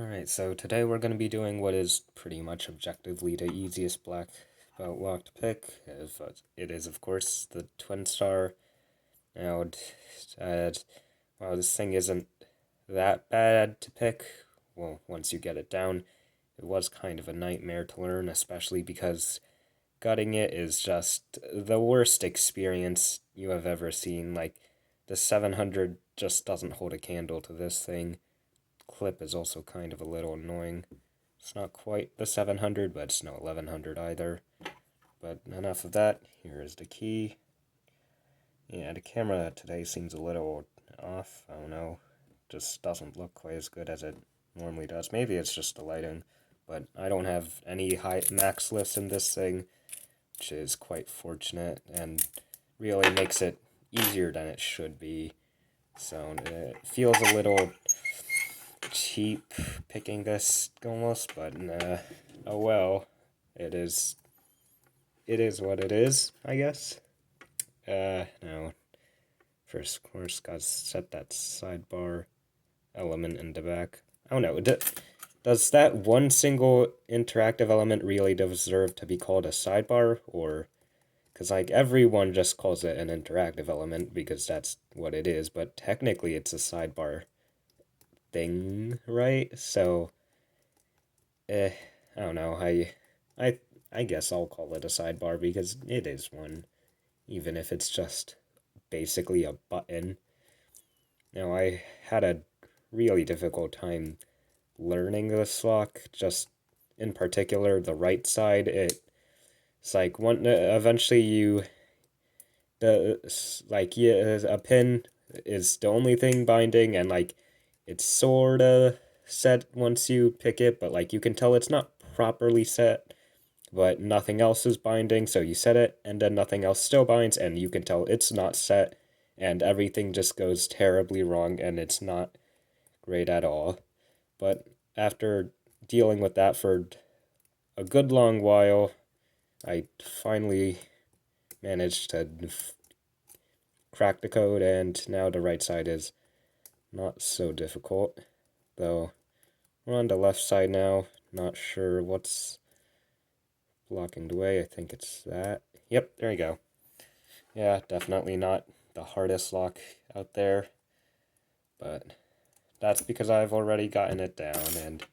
Alright, so today we're going to be doing what is pretty much objectively the easiest black belt lock to pick. It is, of course, the Twinstar. Now, while this thing isn't that bad to pick, well, once you get it down, it was kind of a nightmare to learn, especially because gutting it is just the worst experience you have ever seen. Like, the 700 just doesn't hold a candle to this thing. Clip is also kind of a little annoying. It's not quite the 700, but it's no 1100 either. But enough of that. Here is the key. Yeah, the camera today seems a little off. I don't know. Just doesn't look quite as good as it normally does. Maybe it's just the lighting. But I don't have any high max lifts in this thing, which is quite fortunate and really makes it easier than it should be. So it feels a little cheap picking this almost, but oh well. It is what it is, I guess. Now, first, of course, gotta set that sidebar element in the back. Oh no, does that one single interactive element really deserve to be called a sidebar, or... Because, like, everyone just calls it an interactive element because that's what it is, but technically it's a sidebar thing, right? So, I don't know. I, I guess I'll call it a sidebar because it is one, even if it's just basically a button. Now, I had a really difficult time learning this lock. Just in particular, the right side. It's like eventually a pin is the only thing binding, and like it's sorta set once you pick it, but like you can tell it's not properly set, but nothing else is binding, so you set it and then nothing else still binds, and you can tell it's not set, and everything just goes terribly wrong, and it's not great at all. But after dealing with that for a good long while, I finally managed to crack the code, and now the right side is not so difficult. Though we're on the left side now, not sure what's blocking the way. I think it's that. Yep, there you go. Yeah, definitely not the hardest lock out there, but that's because I've already gotten it down, and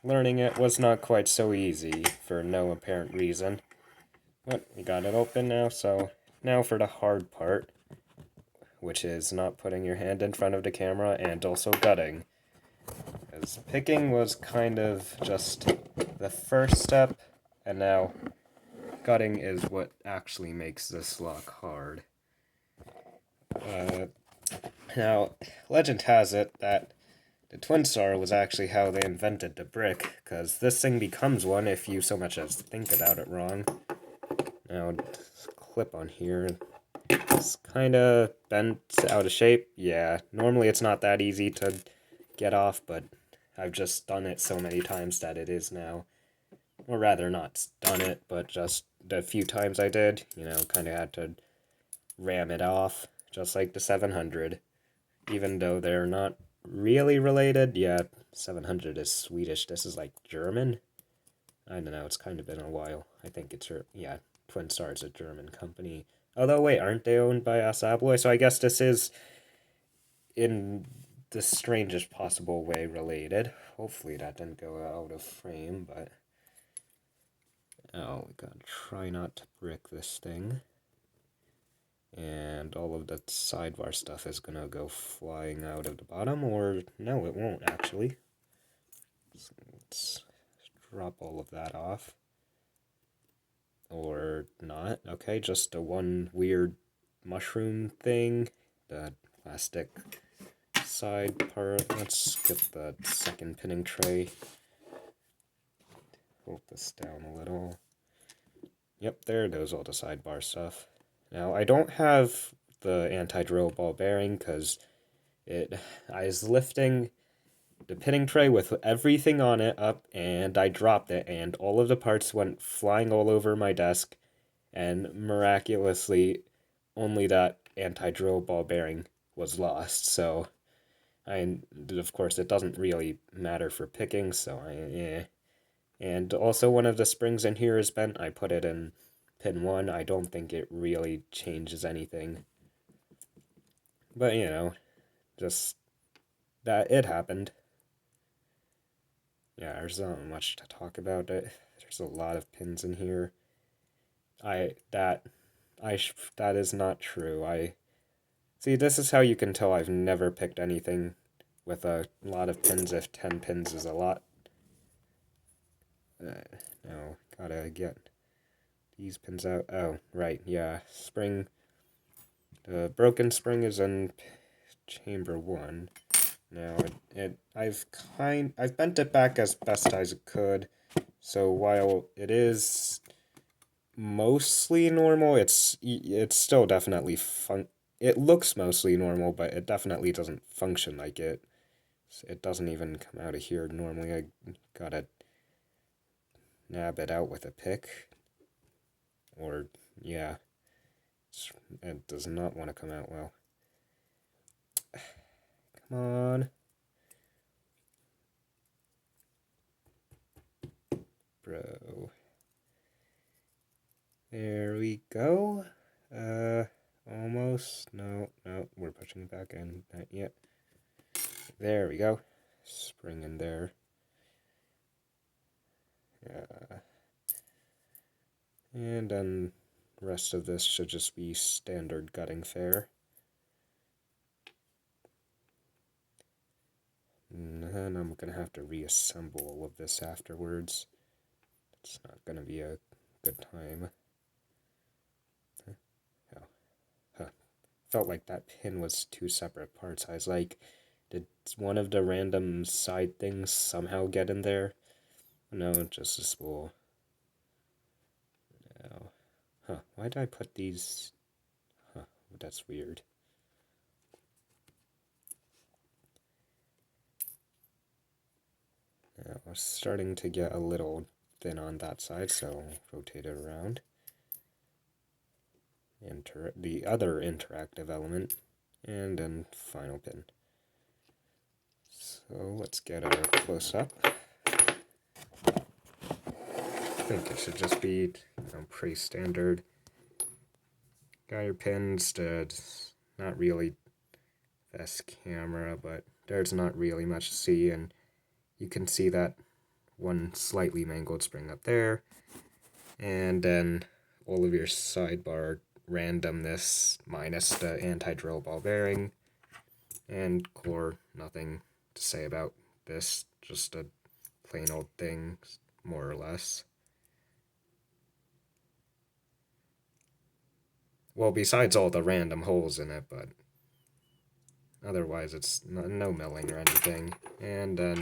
learning it was not quite so easy for no apparent reason. But we got it open now, so now for the hard part, which is not putting your hand in front of the camera and also gutting. Because picking was kind of just the first step, and now gutting is what actually makes this lock hard. Now, legend has it that the Twinstar was actually how they invented the brick, because this thing becomes one if you so much as think about it wrong. Now, clip on here. It's kind of bent out of shape. Yeah, normally it's not that easy to get off, but I've just done it so many times that it is now. Or rather, not done it, but just the few times I did, kind of had to ram it off, just like the 700. Even though they're not really related. Yeah, 700 is Swedish. This is like German. I don't know, it's kind of been a while. I think it's, yeah, Twinstar is a German company. Although, wait, aren't they owned by Assa Abloy? So I guess this is, in the strangest possible way, related. Hopefully that didn't go out of frame, but... Oh, we gotta try not to brick this thing. And all of the sidebar stuff is gonna go flying out of the bottom, or no, it won't actually. So let's drop all of that off. Or not. Okay, just a one weird mushroom thing. The plastic side part. Let's skip the second pinning tray. Hold this down a little. Yep, there goes all the sidebar stuff. Now, I don't have the anti-drill ball bearing because I was lifting the pinning tray with everything on it up, and I dropped it, and all of the parts went flying all over my desk, and miraculously, only that anti-drill ball bearing was lost, so Of course, it doesn't really matter for picking, so And also, one of the springs in here is bent. I put it in pin 1. I don't think it really changes anything. But, just that it happened. Yeah, there's not much to talk about. There's a lot of pins in here. That is not true. See, this is how you can tell I've never picked anything with a lot of pins if 10 pins is a lot. No, gotta get these pins out. Oh, right, yeah. Spring. The broken spring is in chamber 1. Now, I've bent it back as best as it could. So while it is mostly normal, it's still definitely it looks mostly normal, but it definitely doesn't function like it. It doesn't even come out of here normally. I gotta nab it out with a pick. Or, yeah. It does not want to come out well. Come on. Bro. There we go. Almost. No, we're pushing back in. Not yet. There we go. Spring in there. And then the rest of this should just be standard gutting fare. And then I'm going to have to reassemble all of this afterwards. It's not going to be a good time. Felt like that pin was 2 separate parts. I was like, did one of the random side things somehow get in there? No, just a spool. No. Huh, why did I put these? Huh, that's weird. Now, we're starting to get a little thin on that side, so rotate it around. Enter the other interactive element, and then final pin. So let's get our close-up. I think it should just be pretty standard. Got your pins, not really best camera, but there's not really much to see, and you can see that one slightly mangled spring up there, and then all of your sidebar randomness minus the anti-drill ball bearing, and core, nothing to say about this, just a plain old thing, more or less. Well, besides all the random holes in it, but otherwise it's no milling or anything. And then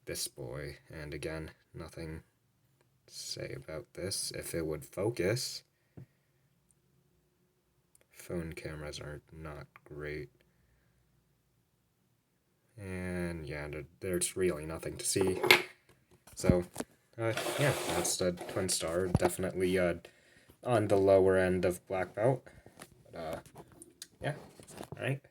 this boy, and again, nothing to say about this. If it would focus. Phone cameras are not great. And yeah, there's really nothing to see. So, yeah, that's the Twinstar. Definitely on the lower end of black belt. But, yeah, alright.